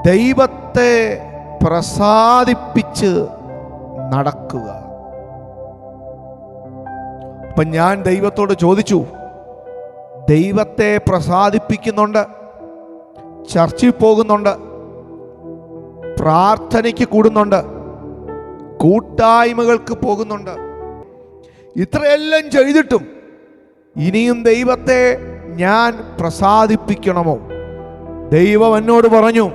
ദൈവത്തെ പ്രസാദിപ്പിച്ച് നടക്കുക. അപ്പൊ ഞാൻ ദൈവത്തോട് ചോദിച്ചു, ദൈവത്തെ പ്രസാദിപ്പിക്കുന്നുണ്ട്, ചർച്ചിൽ പോകുന്നുണ്ട്, പ്രാർത്ഥനയ്ക്ക് കൂടുന്നുണ്ട്, കൂട്ടായ്മകൾക്ക് പോകുന്നുണ്ട്, ഇത്രയെല്ലാം ചെയ്തിട്ടും ഇനിയും ദൈവത്തെ ഞാൻ പ്രസാദിപ്പിക്കണമോ? ദൈവം എന്നോട് പറഞ്ഞു,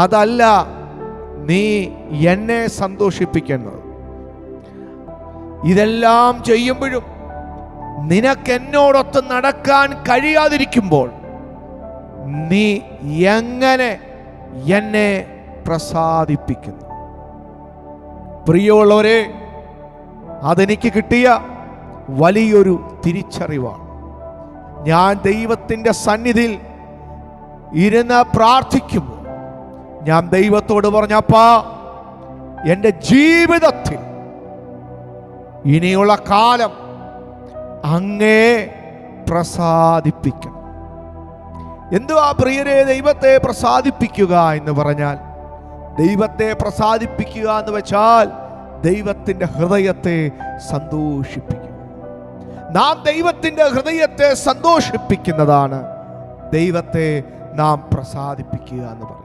അതല്ല നീ എന്നെ സന്തോഷിപ്പിക്കുന്നത്. ഇതെല്ലാം ചെയ്യുമ്പോഴും നിനക്കെന്നോടൊത്ത് നടക്കാൻ കഴിയാതിരിക്കുമ്പോൾ നീ എങ്ങനെ എന്നെ പ്രസാദിപ്പിക്കുന്നു? പ്രിയമുള്ളവരെ, അതെനിക്ക് കിട്ടിയ വലിയൊരു തിരിച്ചറിവാണ്. ഞാൻ ദൈവത്തിൻ്റെ സന്നിധിയിൽ ഇരുന്ന് പ്രാർത്ഥിക്കുമ്പോൾ ഞാൻ ദൈവത്തോട് പറഞ്ഞപ്പാ, എൻ്റെ ജീവിതത്തിൽ ഇനിയുള്ള കാലം അങ്ങേ പ്രസാദിപ്പിക്കണം. എന്തുവാ പ്രിയരെ ദൈവത്തെ പ്രസാദിപ്പിക്കുക എന്ന് പറഞ്ഞാൽ? ദൈവത്തെ പ്രസാദിപ്പിക്കുക എന്ന് വെച്ചാൽ ദൈവത്തിൻ്റെ ഹൃദയത്തെ സന്തോഷിപ്പിക്കുക. നാം ദൈവത്തിൻ്റെ ഹൃദയത്തെ സന്തോഷിപ്പിക്കുന്നതാണ് ദൈവത്തെ നാം പ്രസാദിപ്പിക്കുക എന്ന് പറയുന്നത്.